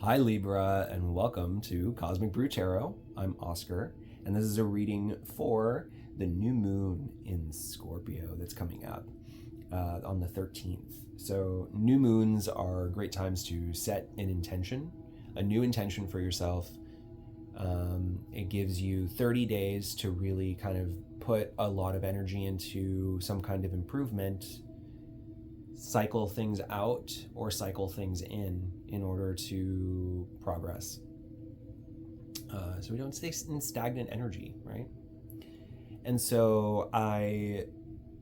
Hi Libra, and welcome to Cosmic Brew Tarot. I'm Oscar, and this is a reading for the new moon in Scorpio that's coming up on the 13th. So new moons are great times to set an intention, a new intention for yourself. It gives you 30 days to really kind of put a lot of energy into some kind of improvement, cycle things out or cycle things in order to progress. So we don't stay in stagnant energy, right? And so I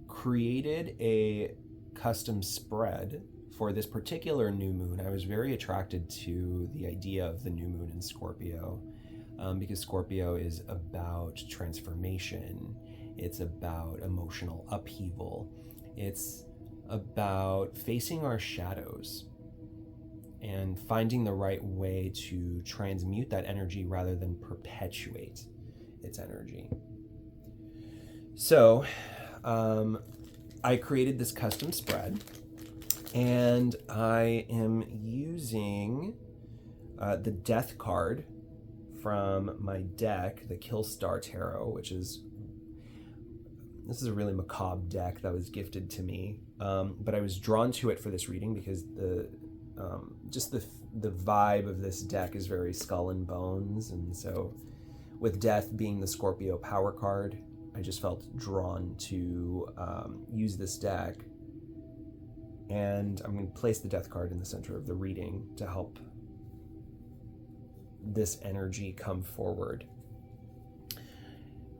created a custom spread for this particular new moon. I was very attracted to the idea of the new moon in Scorpio because Scorpio is about transformation. It's about emotional upheaval. It's about facing our shadows and finding the right way to transmute that energy rather than perpetuate its energy. So I created this custom spread, and I am using the death card from my deck, the Kickstart Tarot, which is this is a really macabre deck that was gifted to me, but I was drawn to it for this reading because the vibe of this deck is very skull and bones, and so with death being the Scorpio power card, I just felt drawn to use this deck, and I'm going to place the death card in the center of the reading to help this energy come forward.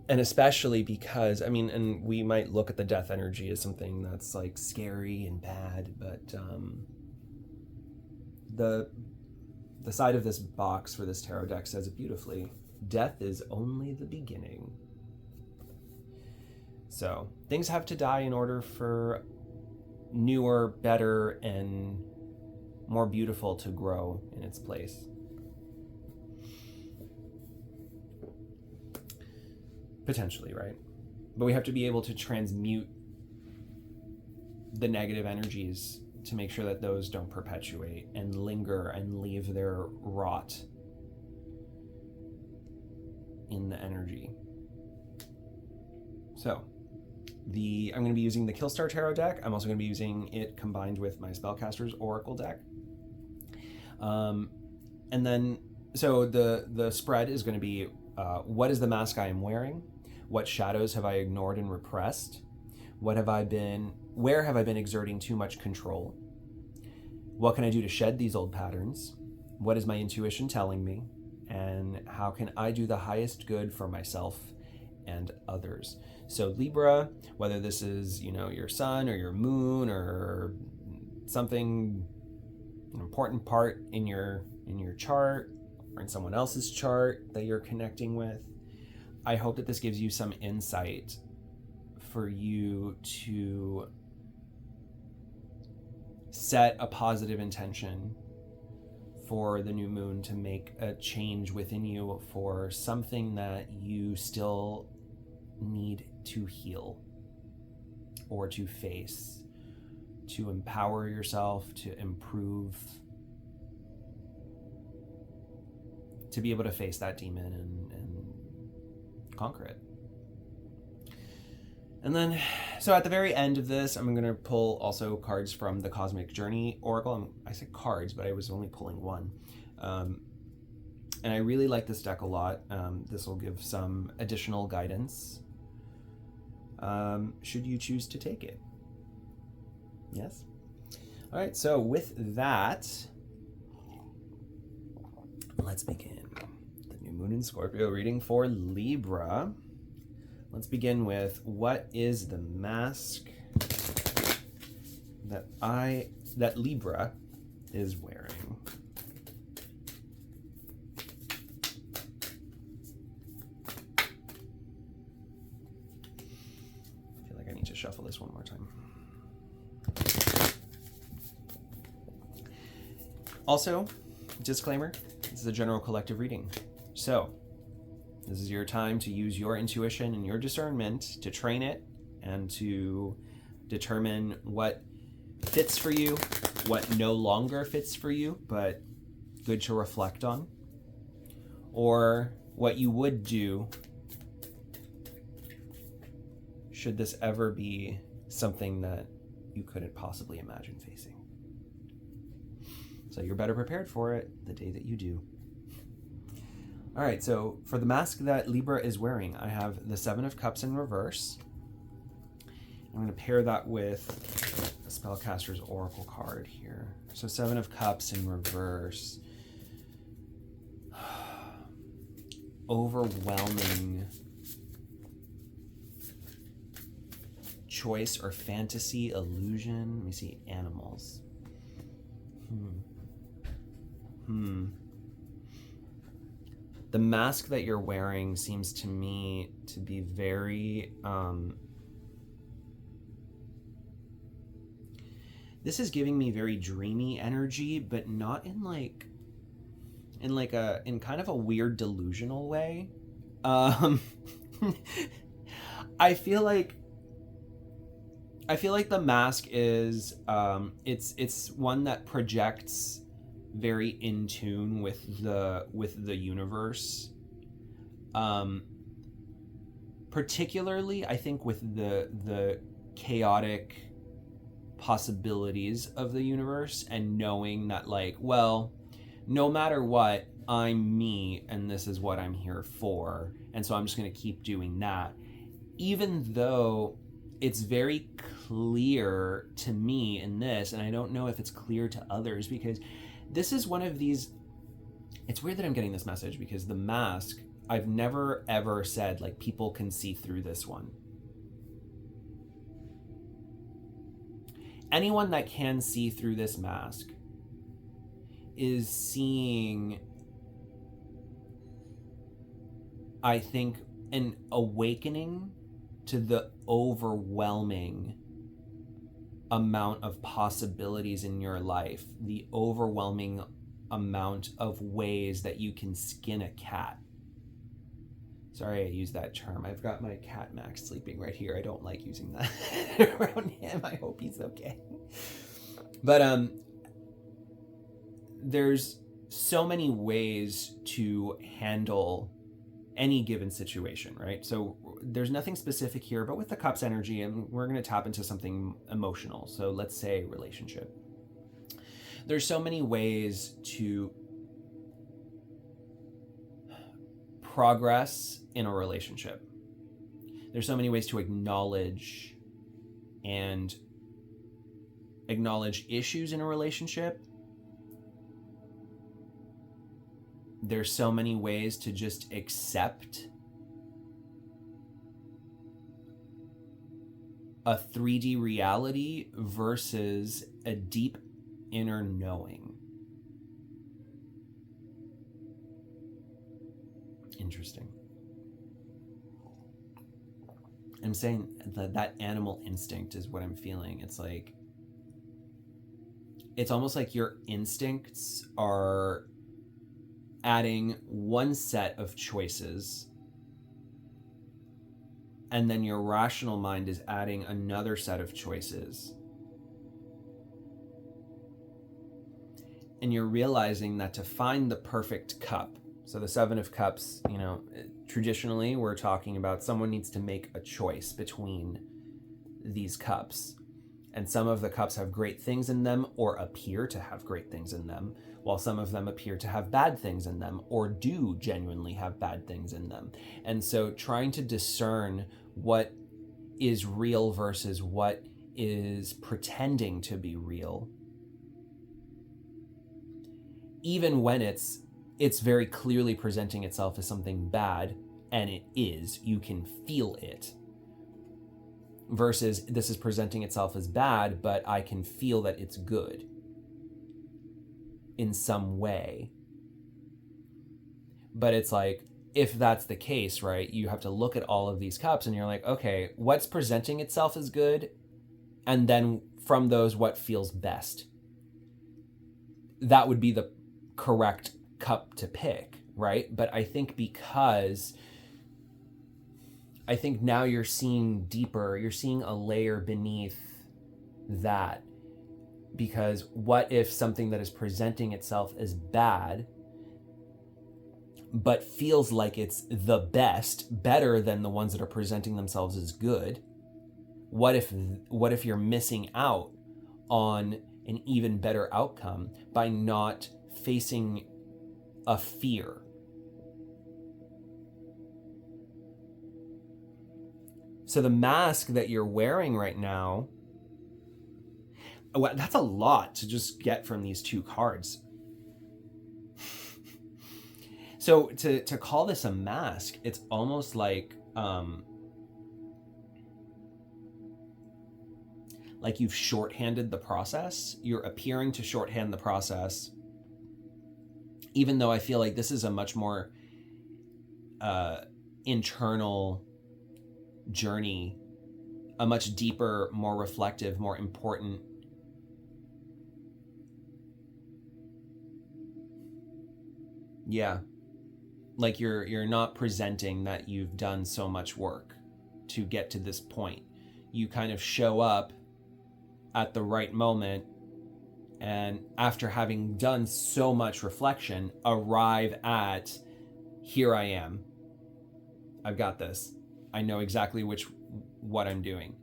And especially because, and we might look at the death energy as something that's like scary and bad, but the side of this box for this tarot deck says it beautifully: death is only the beginning. So things have to die in order for newer, better, and more beautiful to grow in its place. Potentially, right? But we have to be able to transmute the negative energies to make sure that those don't perpetuate and linger and leave their rot in the energy. So I'm going to be using the Kickstart Tarot deck. I'm also going to be using it combined with my Spellcaster's Oracle deck. And then, so the spread is going to be what is the mask I am wearing? What shadows have I ignored and repressed? Where have I been exerting too much control? What can I do to shed these old patterns? What is my intuition telling me? And how can I do the highest good for myself and others? So Libra, whether this is, your sun or your moon or something, an important part in your chart or in someone else's chart that you're connecting with, I hope that this gives you some insight for you to set a positive intention for the new moon to make a change within you for something that you still need to heal or to face, to empower yourself, to improve, to be able to face that demon and conquer it. And then, so at the very end of this, I'm going to pull also cards from the Cosmic Journey Oracle. I said cards, but I was only pulling one. And I really like this deck a lot. This will give some additional guidance should you choose to take it. Yes? All right, so with that, let's begin. The new moon in Scorpio reading for Libra. Let's begin with what is the mask that Libra is wearing. I feel like I need to shuffle this one more time. Also, disclaimer, this is a general collective reading. So, this is your time to use your intuition and your discernment to train it and to determine what fits for you, what no longer fits for you, but good to reflect on, or what you would do should this ever be something that you couldn't possibly imagine facing. So you're better prepared for it the day that you do. All right, so for the mask that Libra is wearing, I have the Seven of Cups in reverse. I'm going to pair that with a Spellcaster's Oracle card here. So Seven of Cups in reverse. Overwhelming choice or fantasy, illusion. Let me see, animals. The mask that you're wearing seems to me to be very this is giving me very dreamy energy, but not in in kind of a weird delusional way. I feel like the mask is it's one that projects very in tune with the universe. Particularly I think with the chaotic possibilities of the universe, and knowing that like, well, no matter what, I'm me and this is what I'm here for, and so I'm just going to keep doing that, even though it's very clear to me in this, and I don't know if it's clear to others, because this is one of these, it's weird that I'm getting this message, because the mask, I've never ever said like people can see through this one. Anyone that can see through this mask is seeing, I think, an awakening to the overwhelming amount of possibilities in your life, the overwhelming amount of ways that you can skin a cat. Sorry I used that term. I've got my cat Max sleeping right here. I don't like using that around him. I hope he's okay. But there's so many ways to handle any given situation, right? So there's nothing specific here, but with the Cups energy, and we're going to tap into something emotional. So let's say relationship. There's so many ways to progress in a relationship. There's so many ways to acknowledge issues in a relationship. There's so many ways to just accept a 3D reality versus a deep inner knowing. Interesting. I'm saying that animal instinct is what I'm feeling. It's like, it's almost like your instincts are adding one set of choices, and then your rational mind is adding another set of choices. And you're realizing that to find the perfect cup, so the Seven of Cups, traditionally we're talking about someone needs to make a choice between these cups. And some of the cups have great things in them, or appear to have great things in them, while some of them appear to have bad things in them, or do genuinely have bad things in them. And so trying to discern what is real versus what is pretending to be real, even when it's very clearly presenting itself as something bad, and it is, you can feel it, versus this is presenting itself as bad, but I can feel that it's good in some way. But it's like, if that's the case, right, you have to look at all of these cups and you're like, okay, what's presenting itself as good? And then from those, what feels best? That would be the correct cup to pick, right? But I think now you're seeing deeper, you're seeing a layer beneath that. Because what if something that is presenting itself as bad but feels like it's the best, better than the ones that are presenting themselves as good? What if you're missing out on an even better outcome by not facing a fear? So the mask that you're wearing right now, well, that's a lot to just get from these two cards. So to call this a mask, it's almost like you've shorthanded the process. You're appearing to shorthand the process, even though I feel like this is a much more internal journey, a much deeper, more reflective, more important. Yeah. Like you're not presenting that you've done so much work to get to this point. You kind of show up at the right moment, and after having done so much reflection, arrive at, here I am. I've got this. I know exactly what I'm doing.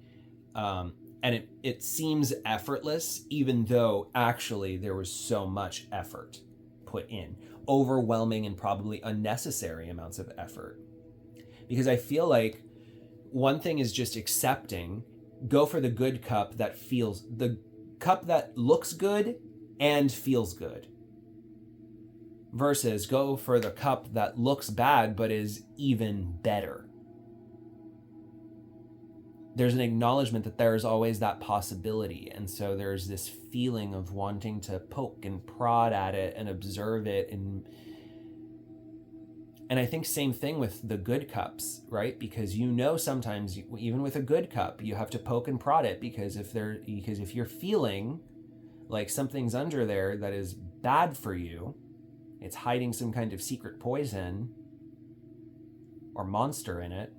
And it seems effortless, even though actually there was so much effort put in. Overwhelming and probably unnecessary amounts of effort. Because I feel like one thing is just accepting, go for the good cup the cup that looks good and feels good, versus go for the cup that looks bad but is even better. There's an acknowledgement that there's always that possibility, and so there's this feeling of wanting to poke and prod at it and observe it, and I think same thing with the good cups, right? Because sometimes even with a good cup, you have to poke and prod it, because if you're feeling like something's under there that is bad for you, it's hiding some kind of secret poison or monster in it,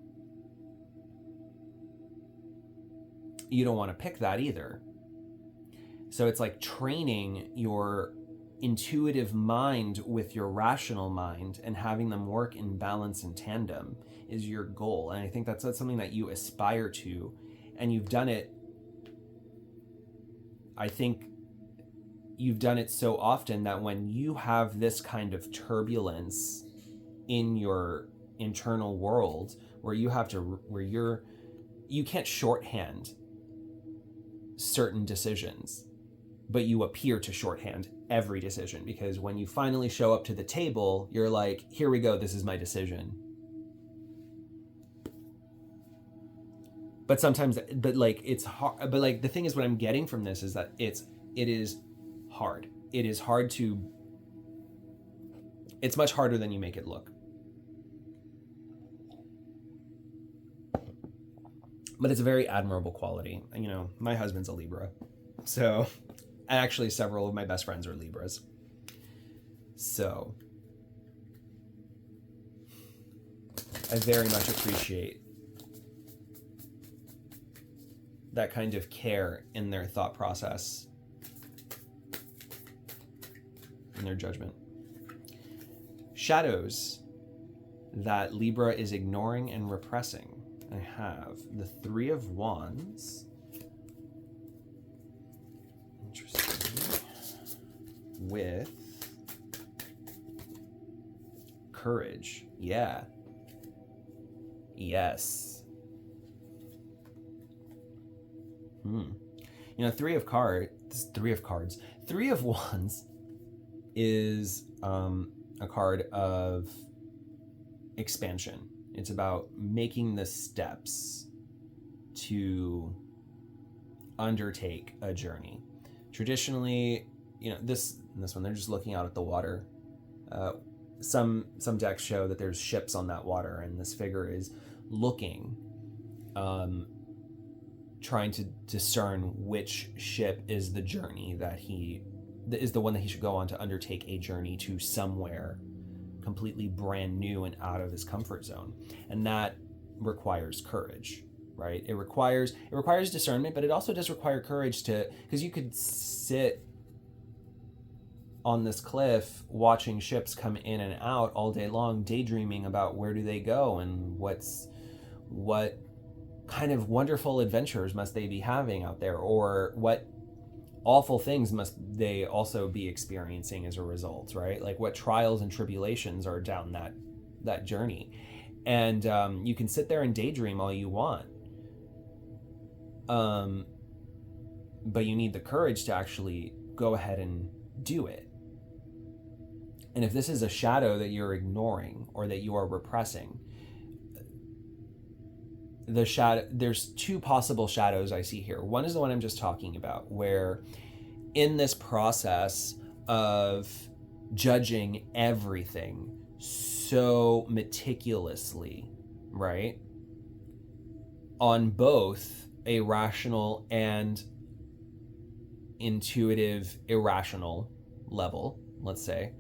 you don't want to pick that either. So it's like training your intuitive mind with your rational mind and having them work in balance and tandem is your goal. And I think that's something that you aspire to, and you've done it. I think you've done it so often that when you have this kind of turbulence in your internal world where you can't shorthand certain decisions, but you appear to shorthand every decision, because when you finally show up to the table, you're like, here we go, this is my decision. But sometimes, it's hard. But the thing is, what I'm getting from this is that it is hard. It is hard to, it's much harder than you make it look. But it's a very admirable quality. My husband's a Libra. So, actually several of my best friends are Libras. So, I very much appreciate that kind of care in their thought process, in their judgment. Shadows that Libra is ignoring and repressing. I have the Three of Wands. Interesting. With Courage. Yeah. Yes. Three of Wands is a card of expansion. It's about making the steps to undertake a journey. Traditionally, this one, they're just looking out at the water. Some decks show that there's ships on that water, and this figure is looking, trying to discern which ship is the journey is the one that he should go on to undertake a journey to somewhere completely brand new and out of his comfort zone. And that requires courage, right? It requires discernment, but it also does require courage because you could sit on this cliff watching ships come in and out all day long, daydreaming about where do they go and what kind of wonderful adventures must they be having out there, or what awful things must they also be experiencing as a result, right? Like what trials and tribulations are down that journey. And you can sit there and daydream all you want, but you need the courage to actually go ahead and do it. And if this is a shadow that you're ignoring or that you are repressing, there's two possible shadows I see here. One is the one I'm just talking about, where in this process of judging everything so meticulously, right, on both a rational and intuitive irrational level, let's say,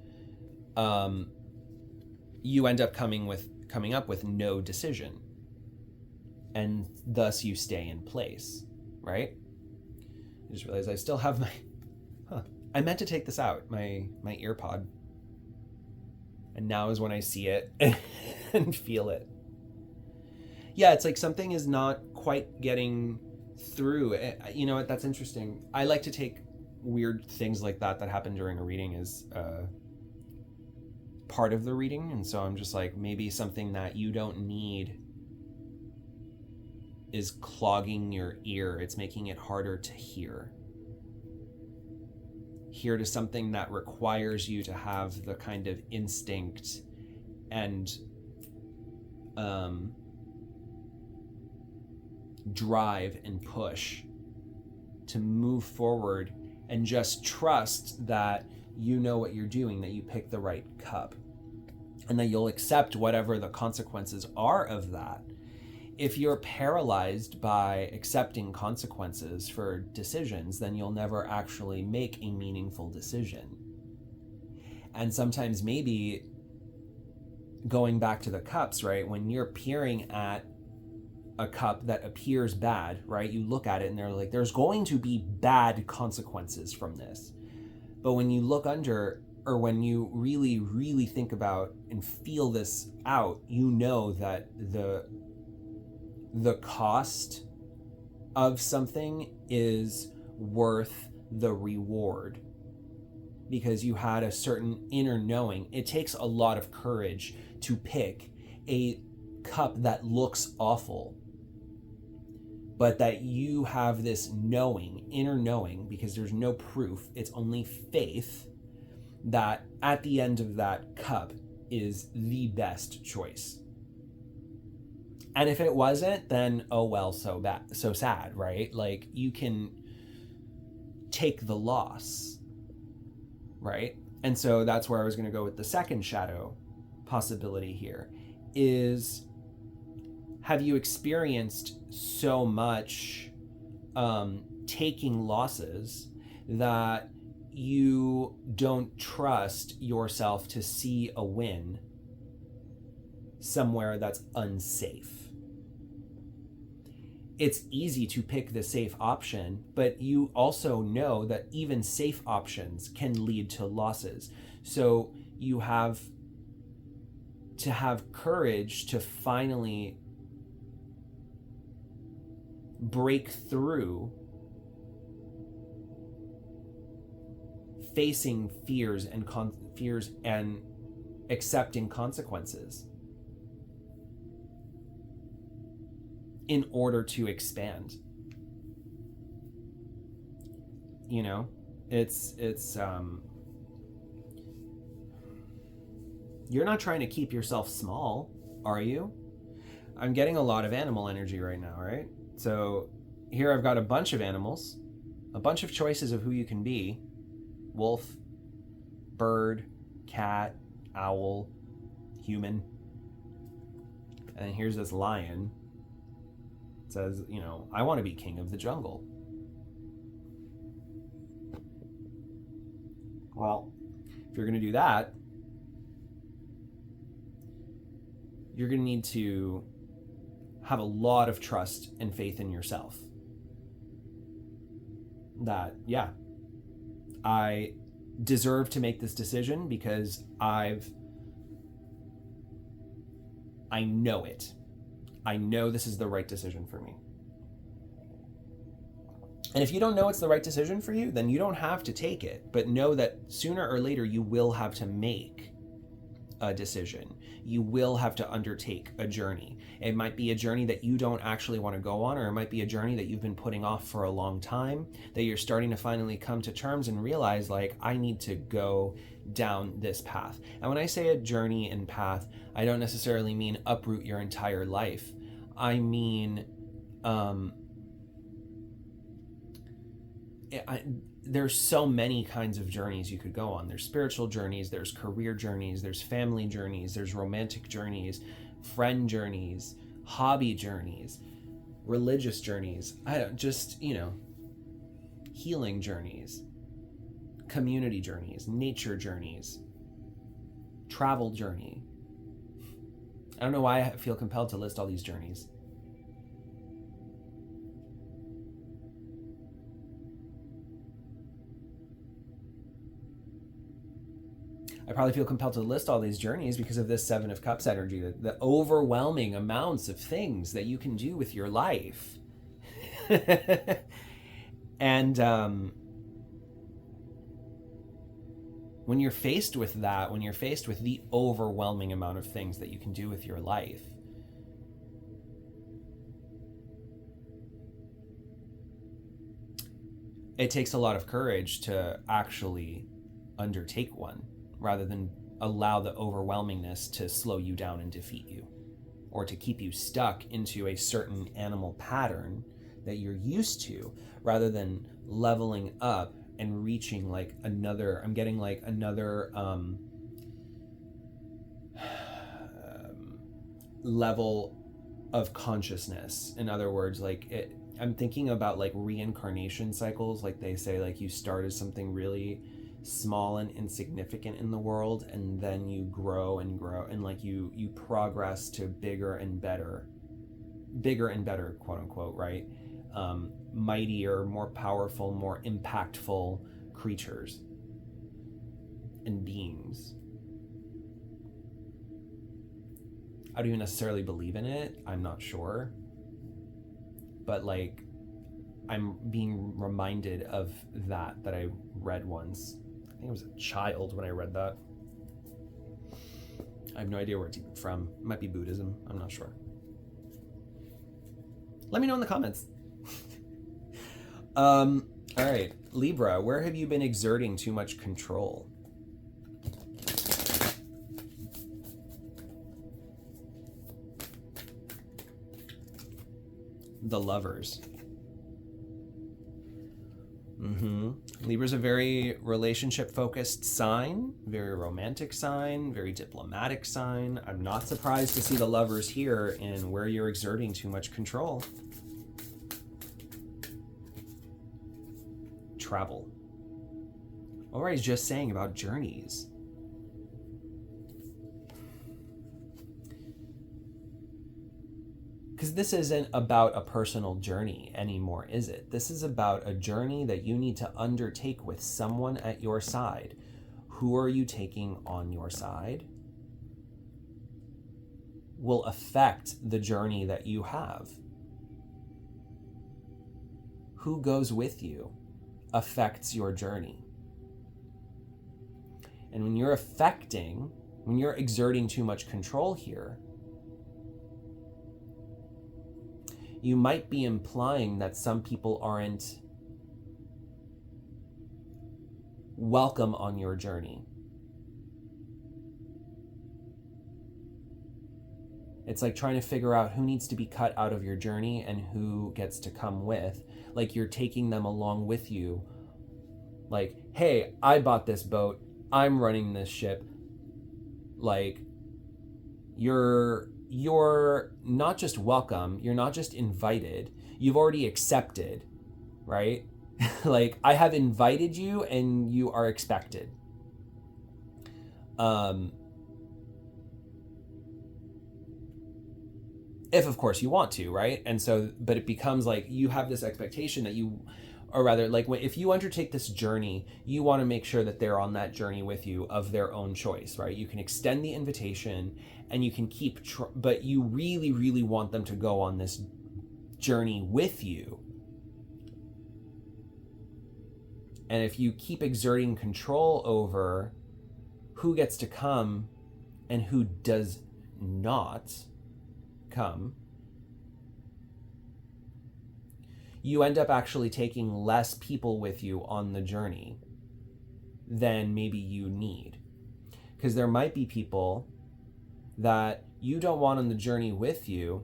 you end up coming up with no decision, and thus you stay in place, right? I just realized I still have I meant to take this out, my ear pod, and now is when I see it and feel it. Yeah, it's like something is not quite getting through. You know what, that's interesting. I like to take weird things like that happen during a reading as part of the reading, and so I'm just like, maybe something that you don't need is clogging your ear. It's making it harder to hear to something that requires you to have the kind of instinct and drive and push to move forward and just trust that you know what you're doing, that you pick the right cup, and that you'll accept whatever the consequences are of that. If you're paralyzed by accepting consequences for decisions, then you'll never actually make a meaningful decision. And sometimes maybe going back to the cups, right? When you're peering at a cup that appears bad, right? You look at it and they're like, there's going to be bad consequences from this. But when you look under, or when you really, really think about and feel this out, you know that the cost of something is worth the reward, because you had a certain inner knowing. It takes a lot of courage to pick a cup that looks awful, but that you have this knowing, inner knowing, because there's no proof, it's only faith, that at the end of that cup is the best choice. And if it wasn't, then oh well, so sad, right? Like, you can take the loss, right? And so that's where I was going to go with the second shadow possibility here is, have you experienced so much taking losses that you don't trust yourself to see a win somewhere that's unsafe? It's easy to pick the safe option, but you also know that even safe options can lead to losses. So you have to have courage to finally break through facing fears and accepting consequences in order to expand. You know, it's you're not trying to keep yourself small, are you? I'm getting a lot of animal energy right now, right? So here I've got a bunch of animals, a bunch of choices of who you can be: wolf, bird, cat, owl, human. And then here's this lion. It says, you know, I want to be king of the jungle. Well, if you're going to do that, you're going to need to have a lot of trust and faith in yourself. That, yeah, I deserve to make this decision because I know it. I know this is the right decision for me. And if you don't know it's the right decision for you, then you don't have to take it. But know that sooner or later you will have to make a decision. You will have to undertake a journey. It might be a journey that you don't actually want to go on, or it might be a journey that you've been putting off for a long time, that you're starting to finally come to terms and realize, like, I need to go down this path. And when I say a journey and path, I don't necessarily mean uproot your entire life. I mean, there's so many kinds of journeys you could go on. There's spiritual journeys, there's career journeys, there's family journeys, there's romantic journeys, friend journeys, hobby journeys, religious journeys. Healing journeys, community journeys, nature journeys, travel journey. I don't know why I feel compelled to list all these journeys. I probably feel compelled to list all these journeys because of this Seven of Cups energy, the overwhelming amounts of things that you can do with your life. And when you're faced with that, when you're faced with the overwhelming amount of things that you can do with your life, it takes a lot of courage to actually undertake one, rather than allow the overwhelmingness to slow you down and defeat you, or to keep you stuck into a certain animal pattern that you're used to, rather than leveling up and reaching like another, I'm getting like another level of consciousness. In other words, like I'm thinking about like reincarnation cycles. Like they say, like you start as something really small and insignificant in the world, and then you grow and grow, and like you progress to bigger and better, quote unquote, right? Mightier, more powerful, more impactful creatures and beings. I don't even necessarily believe in it. I'm not sure. But like, I'm being reminded of that I read once. I think I was a child when I read that. I have no idea where it's even from. It might be Buddhism. I'm not sure. Let me know in the comments. All right, Libra, where have you been exerting too much control? The Lovers. Libra's a very relationship-focused sign, very romantic sign, very diplomatic sign. I'm not surprised to see the Lovers here in where you're exerting too much control. Travel. What were I just saying about journeys? Because this isn't about a personal journey anymore, is it? This is about a journey that you need to undertake with someone at your side. Who are you taking on your side will affect the journey that you have. Who goes with you affects your journey. And when you're exerting too much control here, you might be implying that some people aren't welcome on your journey. It's like trying to figure out who needs to be cut out of your journey and who gets to come with. Like you're taking them along with you. Like, hey, I bought this boat. I'm running this ship. Like, you're not just welcome, you're not just invited, you've already accepted, right? Like, I have invited you and you are expected. if of course you want to, right? And so, but it becomes like you have this expectation that you, or rather, like if you undertake this journey, you want to make sure that they're on that journey with you of their own choice, right? You can extend the invitation and you can keep, but you really, really want them to go on this journey with you. And if you keep exerting control over who gets to come and who does not come, you end up actually taking less people with you on the journey than maybe you need. Because there might be people that you don't want on the journey with you,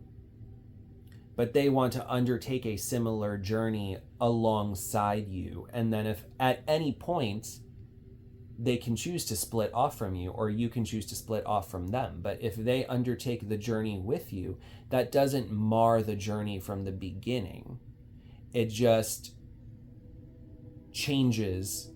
but they want to undertake a similar journey alongside you. And then if at any point they can choose to split off from you, or you can choose to split off from them. But if they undertake the journey with you, that doesn't mar the journey from the beginning. It just changes.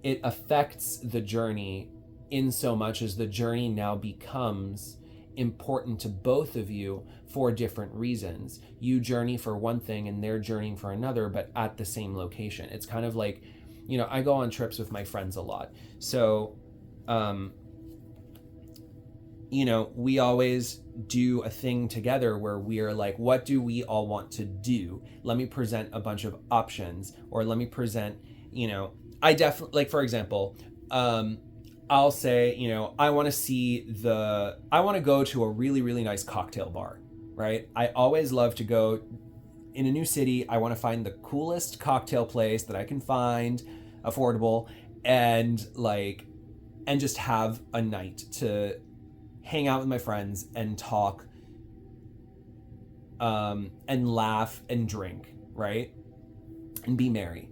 It affects the journey in so much as the journey now becomes important to both of you for different reasons. You journey for one thing and they're journeying for another, but at the same location. It's kind of like, you know, I go on trips with my friends a lot. So, you know, we always do a thing together where we're like, what do we all want to do? Let me present a bunch of options, or let me present, you know, I definitely, like, for example, I'll say, you know, I want to go to a really, really nice cocktail bar, right? I always love to go in a new city. I want to find the coolest cocktail place that I can find, affordable, and just have a night to hang out with my friends and talk, and laugh and drink, right? And be merry.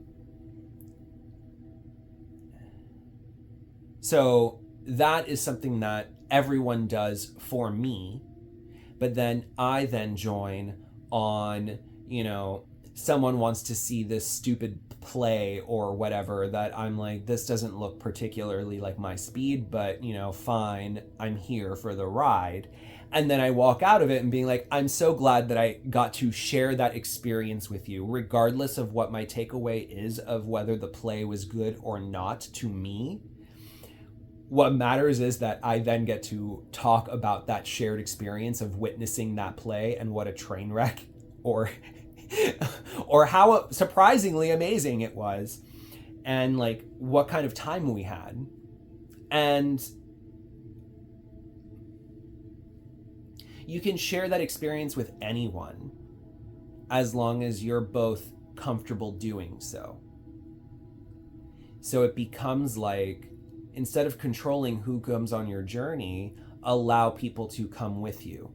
So that is something that everyone does for me, but then I then join on, you know, someone wants to see this stupid play or whatever that I'm like, this doesn't look particularly like my speed, but, you know, fine, I'm here for the ride. And then I walk out of it and being like, I'm so glad that I got to share that experience with you, regardless of what my takeaway is of whether the play was good or not to me. What matters is that I then get to talk about that shared experience of witnessing that play and what a train wreck or how surprisingly amazing it was, and like what kind of time we had. And you can share that experience with anyone as long as you're both comfortable doing so. So it becomes like, instead of controlling who comes on your journey, allow people to come with you.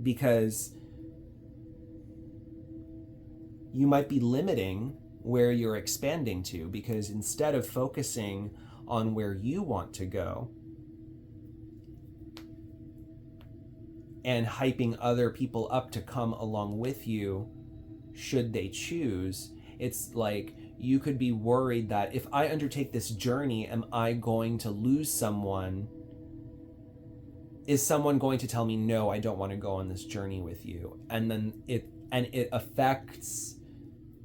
Because you might be limiting where you're expanding to, because instead of focusing on where you want to go and hyping other people up to come along with you, should they choose, it's like you could be worried that if I undertake this journey, am I going to lose someone? Is someone going to tell me, no, I don't want to go on this journey with you? And then it affects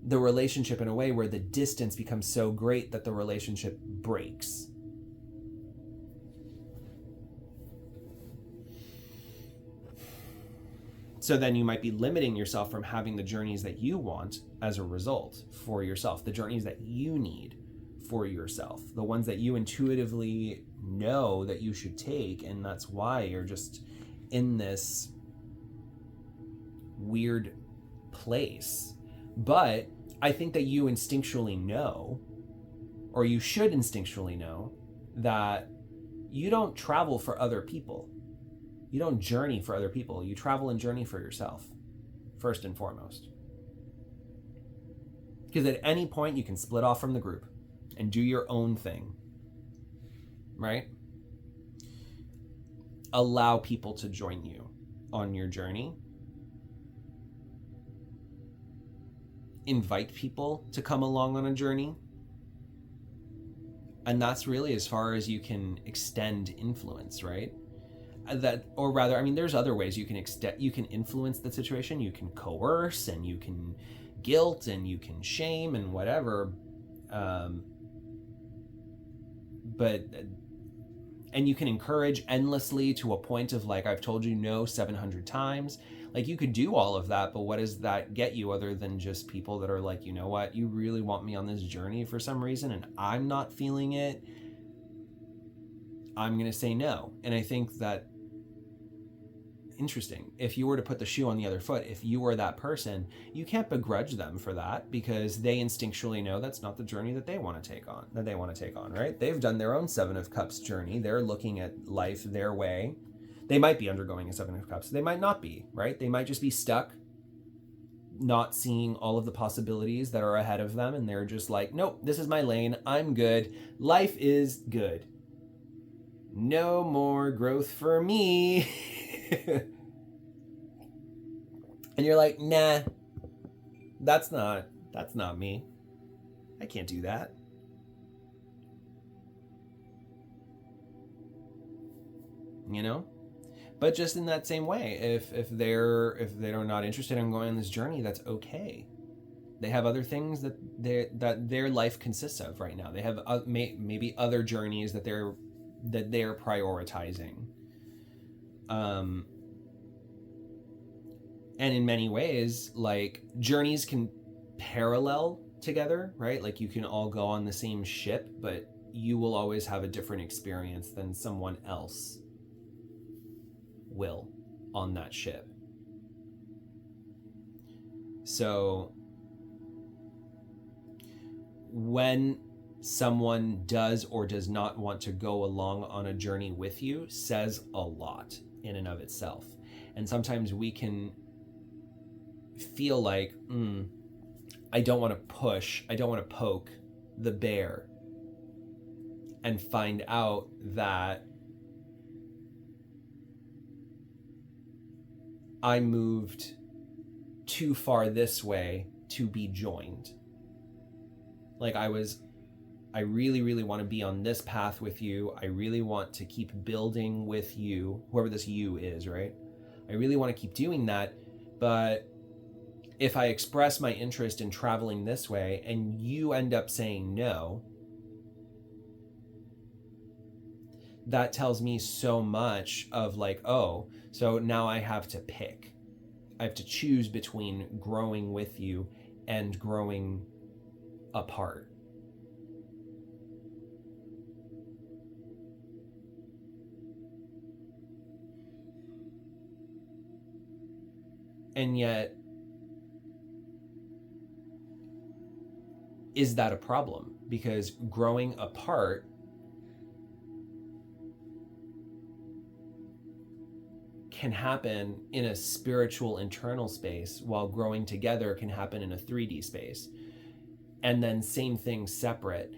the relationship in a way where the distance becomes so great that the relationship breaks. So then you might be limiting yourself from having the journeys that you want as a result for yourself, the journeys that you need for yourself, the ones that you intuitively know that you should take, and that's why you're just in this weird place. But I think that you instinctually know, or you should instinctually know, that you don't travel for other people. You don't journey for other people. You travel and journey for yourself, first and foremost. Because at any point you can split off from the group and do your own thing, right? Allow people to join you on your journey. Invite people to come along on a journey. And that's really as far as you can extend influence, right? that, or rather, I mean, there's other ways you can influence the situation. You can coerce, and you can guilt, and you can shame, and whatever. But and you can encourage endlessly to a point of like, I've told you no 700 times. Like, you could do all of that, but what does that get you other than just people that are like, you know what, you really want me on this journey for some reason and I'm not feeling it, I'm going to say no. And I think that, interesting, if you were to put the shoe on the other foot, if you were that person, you can't begrudge them for that, because they instinctually know that's not the journey that they want to take on, right? They've done their own Seven of Cups journey. They're looking at life their way. They might be undergoing a Seven of Cups. They might not be, right? They might just be stuck, not seeing all of the possibilities that are ahead of them, and they're just like, nope, this is my lane, I'm good, life is good, no more growth for me. And you're like, nah, that's not me. I can't do that. You know? But just in that same way, if they're not interested in going on this journey, that's okay. They have other things that their life consists of right now. They have maybe other journeys that they're prioritizing. And in many ways, like, journeys can parallel together, right? Like, you can all go on the same ship, but you will always have a different experience than someone else will on that ship. So when someone does or does not want to go along on a journey with you, says a lot in and of itself. And sometimes we can feel like, I don't want to push, I don't want to poke the bear, and find out that I moved too far this way to be joined. Like, I really, really want to be on this path with you. I really want to keep building with you, whoever this you is, right? I really want to keep doing that, but if I express my interest in traveling this way and you end up saying no, that tells me so much of like, oh, so now I have to pick. I have to choose between growing with you and growing apart. And yet, is that a problem? Because growing apart can happen in a spiritual internal space, while growing together can happen in a 3D space. And then same thing separate.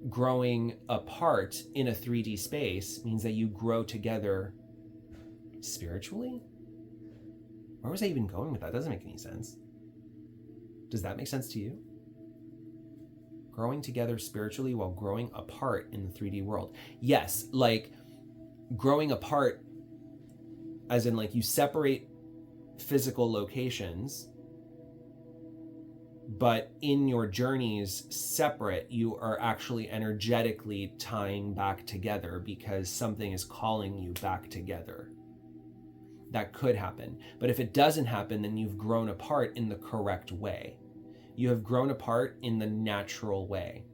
Growing apart in a 3D space means that you grow together spiritually? Where was I even going with that? Doesn't make any sense. Does that make sense to you? Growing together spiritually while growing apart in the 3D world. Yes, like growing apart as in like you separate physical locations, but in your journeys separate, you are actually energetically tying back together because something is calling you back together. That could happen. But if it doesn't happen, then you've grown apart in the correct way. You have grown apart in the natural way.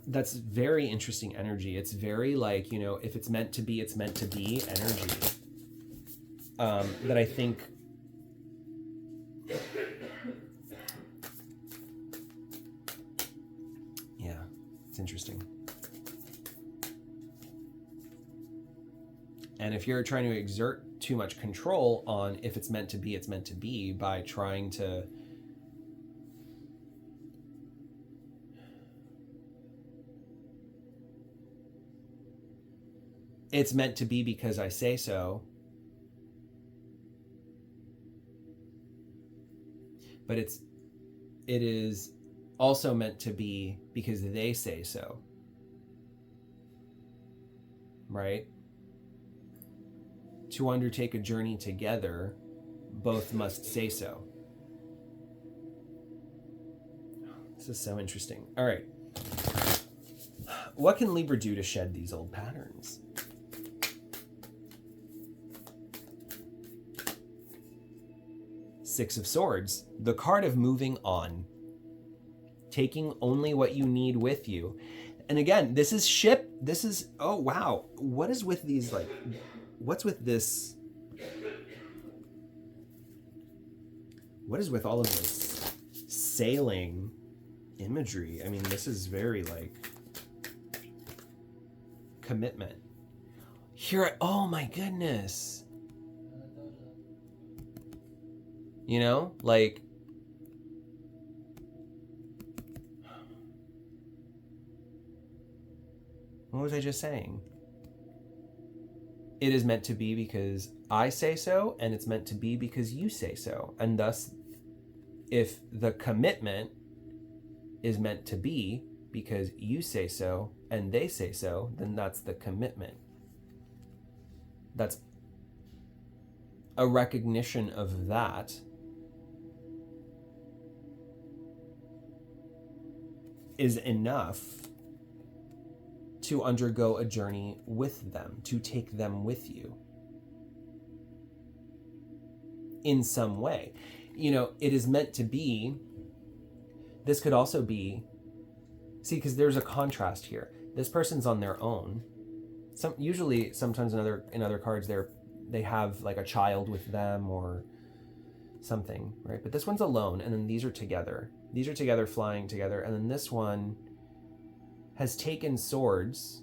That's very interesting energy. It's very like, you know, if it's meant to be, it's meant to be energy. That I think yeah, it's interesting. And if you're trying to exert too much control on if it's meant to be, it's meant to be, by trying to it's meant to be because I say so, but it is also meant to be because they say so. right? To undertake a journey together, both must say so. This is so interesting. All right. What can Libra do to shed these old patterns? Six of Swords, the card of moving on, taking only what you need with you. And again, this is, oh wow, what is with these, like, what's with this? What is with all of this sailing imagery? I mean, this is very, like, commitment. Here, oh my goodness. You know, like, what was I just saying? It is meant to be because I say so, and it's meant to be because you say so. And thus, if the commitment is meant to be because you say so and they say so, then that's the commitment. That's a recognition of that is enough to undergo a journey with them, to take them with you in some way. You know, it is meant to be, this could also be, see, because there's a contrast here. This person's on their own. Sometimes in other cards, they have like a child with them or something, right? But this one's alone, and then these are together. These are together, flying together, and then this one has taken swords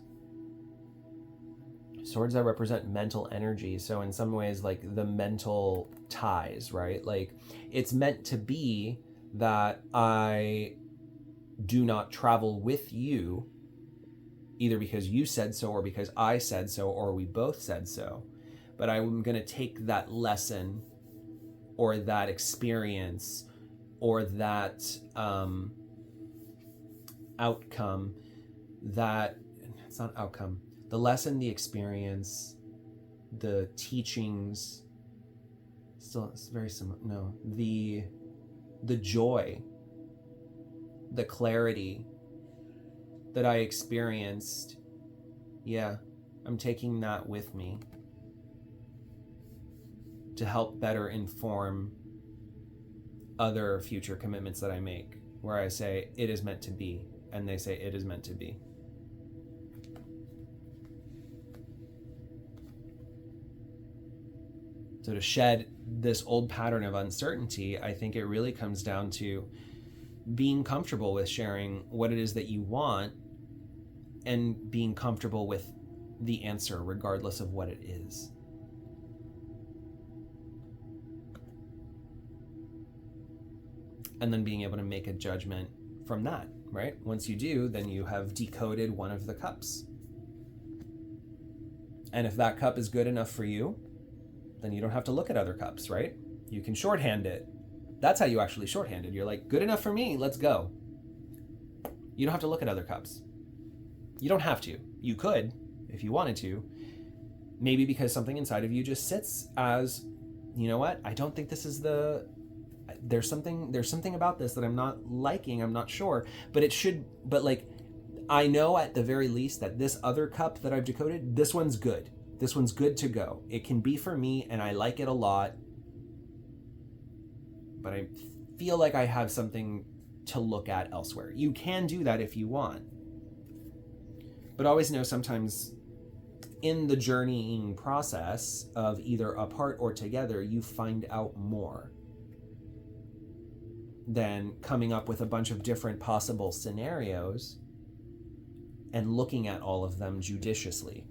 that represent mental energy. So in some ways, like the mental ties, right? Like, it's meant to be that I do not travel with you, either because you said so or because I said so or we both said so, but I'm going to take that lesson or that experience or that outcome, that it's not outcome, the lesson, the experience, the teachings, still it's very similar, no, the joy, the clarity that I experienced, yeah, I'm taking that with me to help better inform other future commitments that I make, where I say it is meant to be, and they say it is meant to be. So to shed this old pattern of uncertainty, I think it really comes down to being comfortable with sharing what it is that you want and being comfortable with the answer regardless of what it is. And then being able to make a judgment from that, right? Once you do, then you have decoded one of the cups. And if that cup is good enough for you, then you don't have to look at other cups, right? You can shorthand it. That's how you actually shorthand it. You're like, good enough for me, let's go. You don't have to look at other cups. You don't have to. You could, if you wanted to. Maybe because something inside of you just sits as, you know what? I don't think this is there's something about this that I'm not liking, I'm not sure, but like, I know at the very least that this other cup that I've decoded, this one's good. This one's good to go. It can be for me and I like it a lot, but I feel like I have something to look at elsewhere. You can do that if you want. But always know sometimes in the journeying process of either apart or together, you find out more than coming up with a bunch of different possible scenarios and looking at all of them judiciously.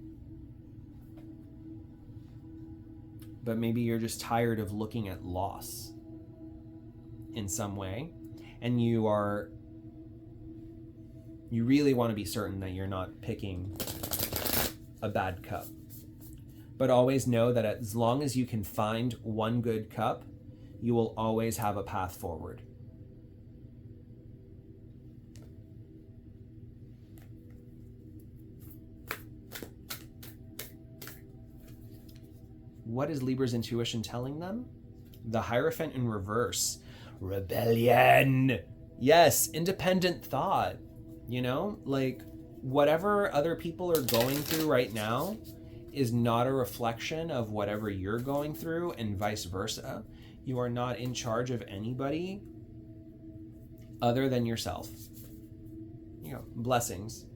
But maybe you're just tired of looking at loss in some way, and you really want to be certain that you're not picking a bad cup. But always know that as long as you can find one good cup, you will always have a path forward. What is Libra's intuition telling them? The Hierophant in reverse. Rebellion. Yes, independent thought. You know, like whatever other people are going through right now is not a reflection of whatever you're going through, and vice versa. You are not in charge of anybody other than yourself. You know, blessings.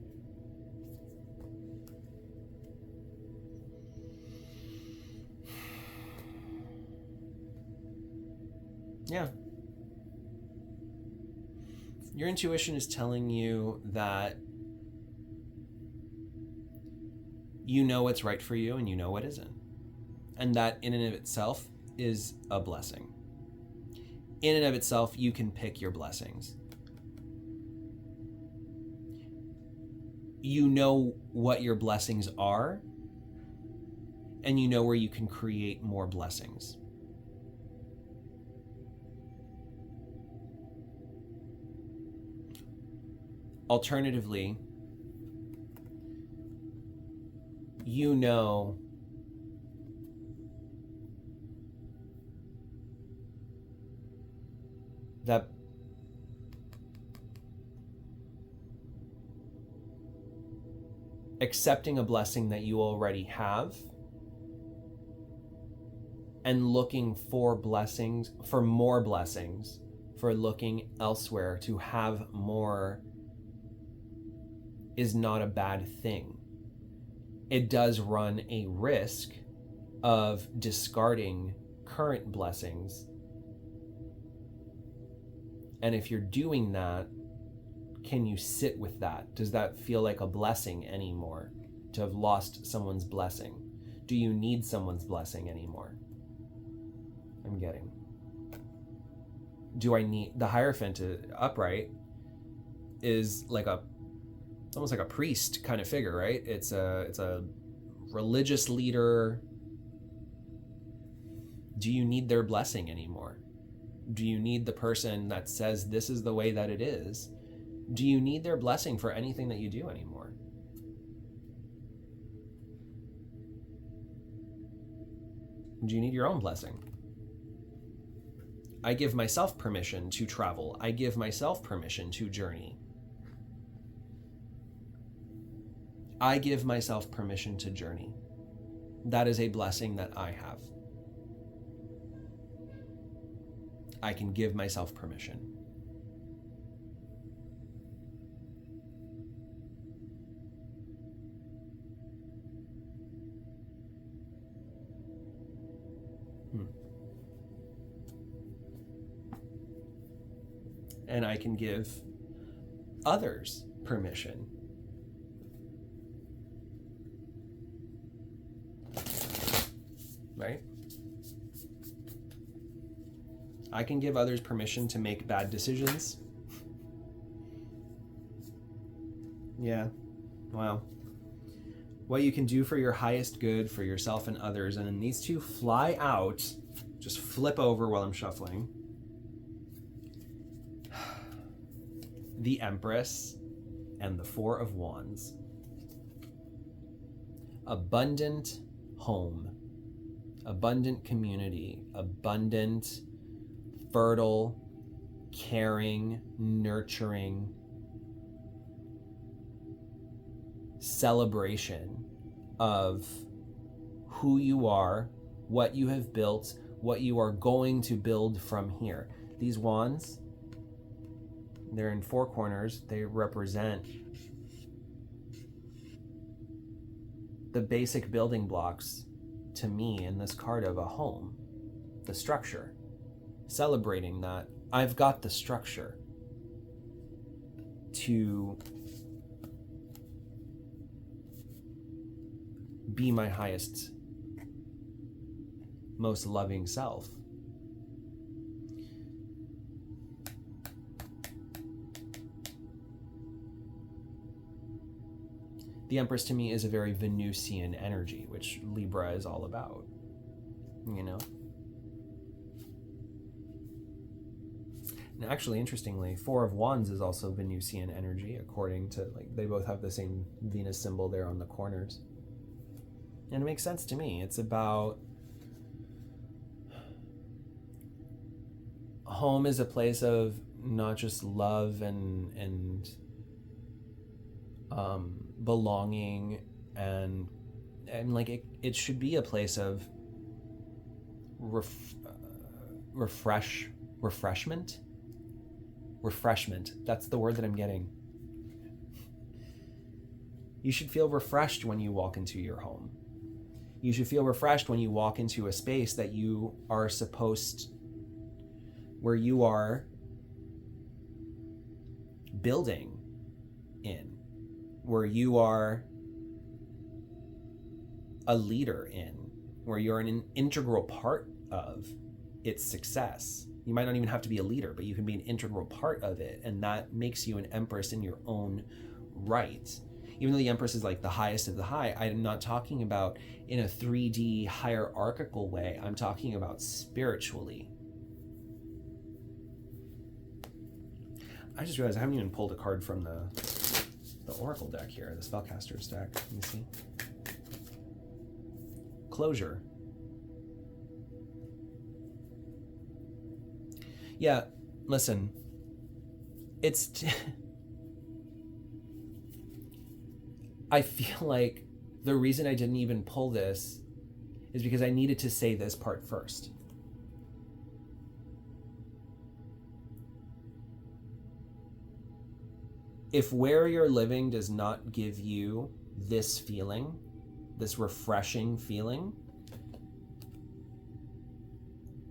Yeah. Your intuition is telling you that you know what's right for you and you know what isn't. And that in and of itself is a blessing. In and of itself, you can pick your blessings. You know what your blessings are, and you know where you can create more blessings. Alternatively, you know that accepting a blessing that you already have and looking for blessings, for more blessings, for looking elsewhere to have more is not a bad thing. It does run a risk of discarding current blessings. And if you're doing that, can you sit with that? Does that feel like a blessing anymore to have lost someone's blessing? Do you need someone's blessing anymore? I'm getting. Do I need the Hierophant upright is like it's almost like a priest kind of figure, right? It's a religious leader. Do you need their blessing anymore? Do you need the person that says this is the way that it is? Do you need their blessing for anything that you do anymore? Do you need your own blessing? I give myself permission to travel. I give myself permission to journey. I give myself permission to journey. That is a blessing that I have. I can give myself permission. And I can give others permission. Right? I can give others permission to make bad decisions. Yeah. Wow. What you can do for your highest good, for yourself and others. And then these two fly out. Just flip over while I'm shuffling. The Empress and the Four of Wands. Abundant home. Abundant community. Abundant, fertile, caring, nurturing celebration of who you are, what you have built, what you are going to build from here. These wands, they're in four corners. They represent the basic building blocks to me in this card of a home, the structure, celebrating that I've got the structure to be my highest, most loving self. The Empress to me is a very Venusian energy, which Libra is all about, you know? And actually, interestingly, Four of Wands is also Venusian energy, according to, like, they both have the same Venus symbol there on the corners. And it makes sense to me. It's about home is a place of not just love and belonging, and like it should be a place of refreshment. That's the word that I'm getting. You should feel refreshed when you walk into your home. You should feel refreshed when you walk into a space that you are where you are building in, where you are a leader in, where you're an integral part of its success. You might not even have to be a leader, but you can be an integral part of it, and that makes you an empress in your own right. Even though the empress is like the highest of the high, I'm not talking about in a 3D hierarchical way. I'm talking about spiritually. I just realized I haven't even pulled a card from the Oracle deck here, the Spellcaster's deck. Let me see. Closure. Yeah, listen. I feel like the reason I didn't even pull this is because I needed to say this part first. If where you're living does not give you this feeling, this refreshing feeling,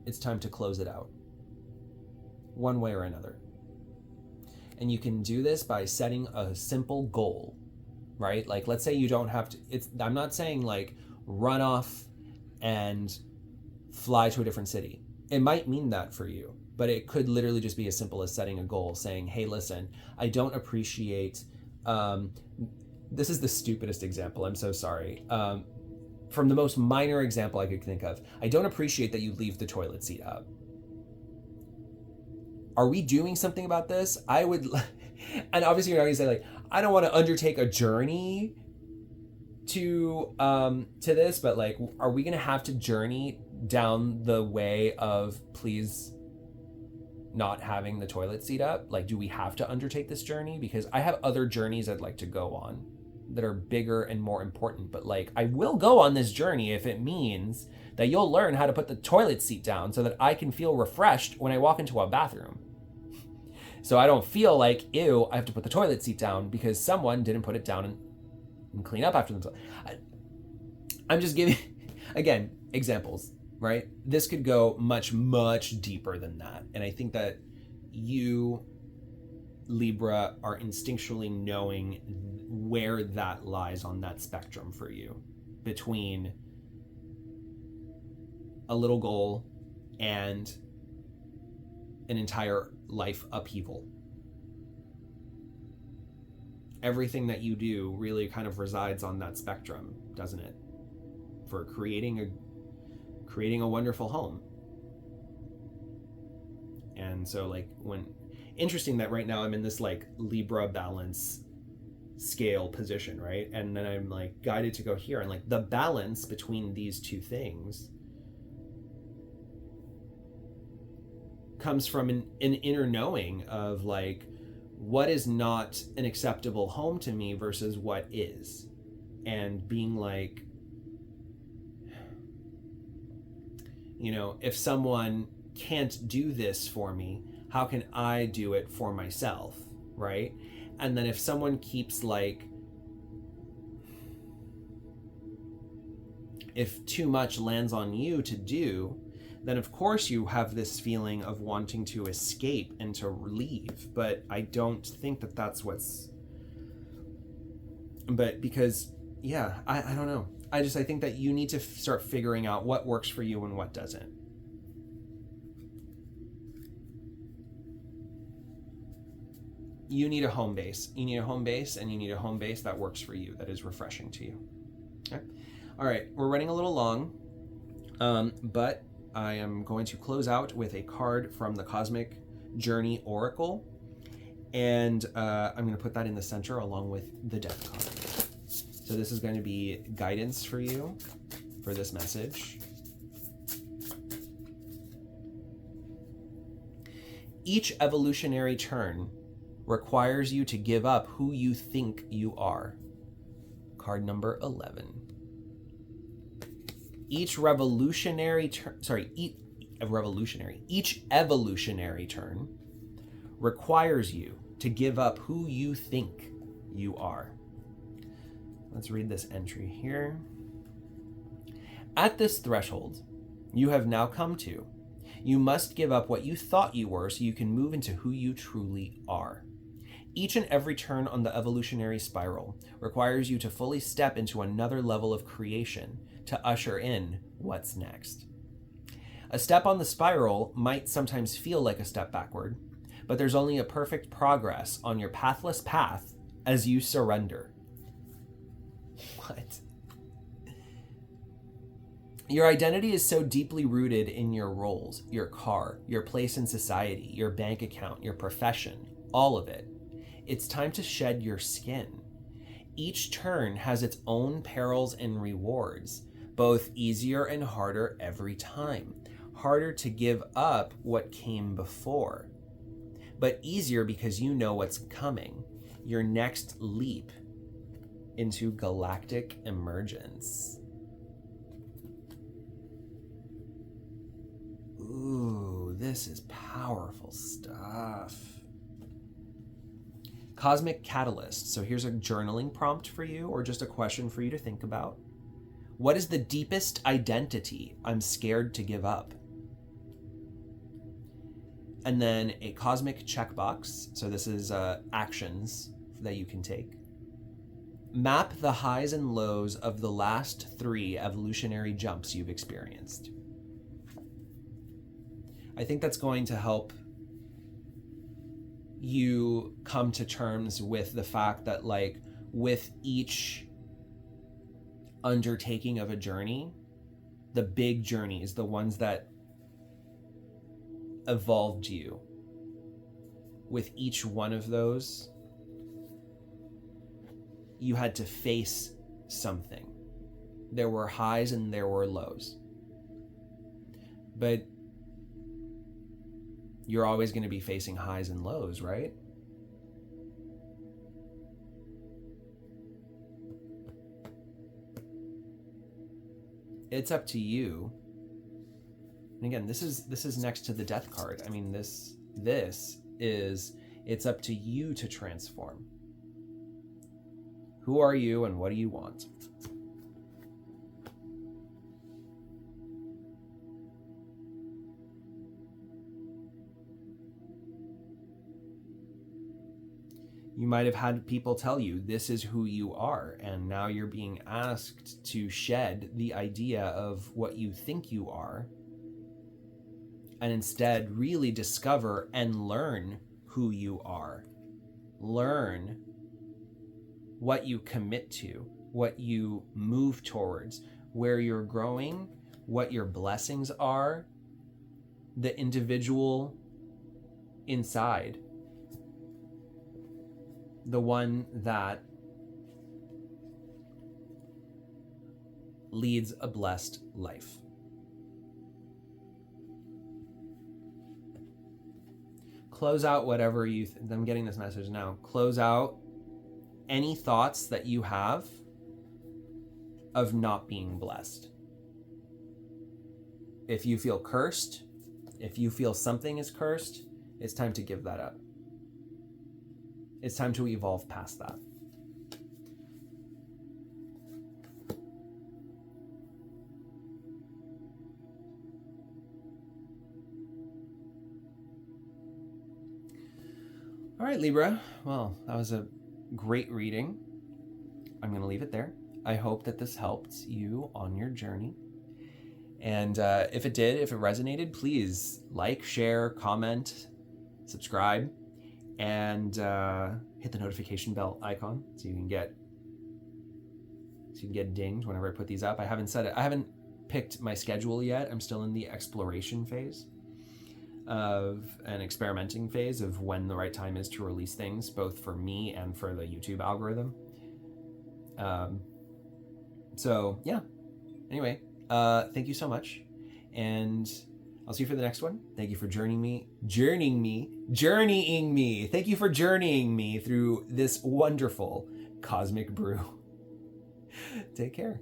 it's time to close it out, one way or another. And you can do this by setting a simple goal, right? Like, let's say you don't have to, I'm not saying like run off and fly to a different city. It might mean that for you, but it could literally just be as simple as setting a goal, saying, hey, listen, I don't appreciate, this is the stupidest example, I'm so sorry. From the most minor example I could think of, I don't appreciate that you leave the toilet seat up. Are we doing something about this? I would, and obviously you're not gonna say like, I don't want to undertake a journey to this, but like, are we gonna have to journey down the way of please not having the toilet seat up? Like, do we have to undertake this journey? Because I have other journeys I'd like to go on that are bigger and more important, but like, I will go on this journey if it means that you'll learn how to put the toilet seat down so that I can feel refreshed when I walk into a bathroom. So I don't feel like, ew, I have to put the toilet seat down because someone didn't put it down and clean up after themselves. I'm just giving, again, examples, right? This could go much, much deeper than that. And I think that you, Libra, are instinctually knowing where that lies on that spectrum for you, between a little goal and an entire life upheaval. Everything that you do really kind of resides on that spectrum, doesn't it? For creating a wonderful home. And so like, interesting that right now I'm in this like Libra balance scale position, right? And then I'm like guided to go here, and like the balance between these two things comes from an inner knowing of like, what is not an acceptable home to me versus what is. And being like, you know, if someone can't do this for me, how can I do it for myself, right? And then if someone keeps like, if too much lands on you to do, then of course you have this feeling of wanting to escape and to leave. But I don't think that that's but because, yeah, I don't know. I think that you need to start figuring out what works for you and what doesn't. You need a home base. You need a home base, and you need a home base that works for you, that is refreshing to you. Okay. All right, we're running a little long, but I am going to close out with a card from the Cosmic Journey Oracle, and I'm going to put that in the center along with the Death card. So this is going to be guidance for you for this message. Each evolutionary turn requires you to give up who you think you are. Card number 11. Each evolutionary turn requires you to give up who you think you are. Let's read this entry here. At this threshold you have now come to, you must give up what you thought you were so you can move into who you truly are. Each and every turn on the evolutionary spiral requires you to fully step into another level of creation to usher in what's next. A step on the spiral might sometimes feel like a step backward, but there's only a perfect progress on your pathless path as you surrender. What? Your identity is so deeply rooted in your roles, your car, your place in society, your bank account, your profession, all of it. It's time to shed your skin. Each turn has its own perils and rewards, both easier and harder every time. Harder to give up what came before, but easier because you know what's coming. Your next leap into galactic emergence. Ooh, this is powerful stuff. Cosmic Catalyst. So here's a journaling prompt for you, or just a question for you to think about. What is the deepest identity I'm scared to give up? And then a cosmic checkbox. So this is actions that you can take. Map the highs and lows of the last 3 evolutionary jumps you've experienced. I think that's going to help you come to terms with the fact that, like, with each undertaking of a journey, the big journeys, the ones that evolved you, with each one of those, you had to face something. There were highs and there were lows. But you're always going to be facing highs and lows, right? It's up to you. And again, this is next to the death card. I mean, this is, it's up to you to transform. Who are you and what do you want? You might have had people tell you this is who you are, and now you're being asked to shed the idea of what you think you are and instead really discover and learn who you are. Learn what you commit to, what you move towards, where you're growing, what your blessings are, the individual inside. The one that leads a blessed life. Close out whatever you, I'm getting this message now. Close out any thoughts that you have of not being blessed. If you feel cursed, if you feel something is cursed, it's time to give that up. It's time to evolve past that. All right, Libra. Well, that was a great reading. I'm going to leave it there. I hope that this helped you on your journey. And if it did, if it resonated, please like, share, comment, subscribe, and hit the notification bell icon so you can get dinged whenever I put these up. I haven't picked my schedule yet. I'm still in the exploration phase of an experimenting phase of when the right time is to release things, both for me and for the YouTube algorithm. So yeah. Anyway, thank you so much, and I'll see you for the next one. Thank you for journeying me. Thank you for journeying me through this wonderful cosmic brew. Take care.